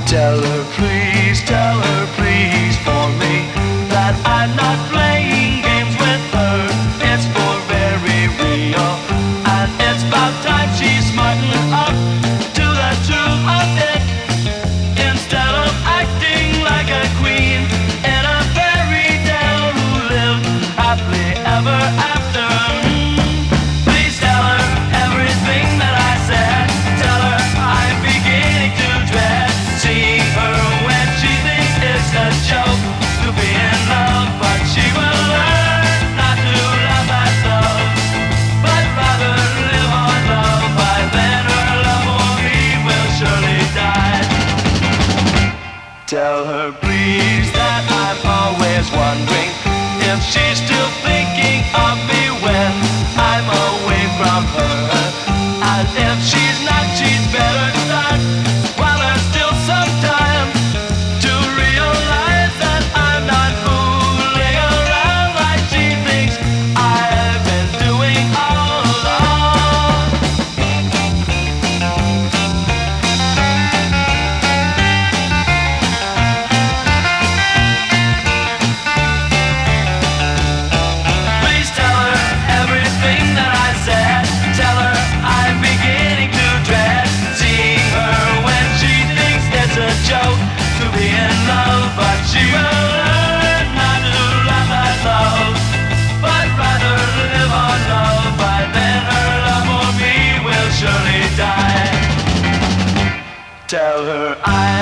Tell her please for me that I'm not playing games with her. It's for very real, and it's about time she smartened up to the truth of it. Instead of acting like a queen in a fairy tale who lived happily ever after. Please tell her everything that I said. Tell her I'm beginning to dread seeing her when she thinks it's a joke to be in love, but she will learn not to laugh at love, but rather live on love. By then her love for me will surely die. Tell her please that I'm always wondering if she's still thinking of me when I'm away from her. And if she's not, she'd better start while there's still some time to realize that I'm not fooling around like she thinks I've been doing all along. Please tell her everything that I said. Tell her I'm beginning to dread seeing her when she thinks it's a joke to be in love, but she will learn not to laugh at love, but rather live on love. By then her love for me will surely die. Tell her I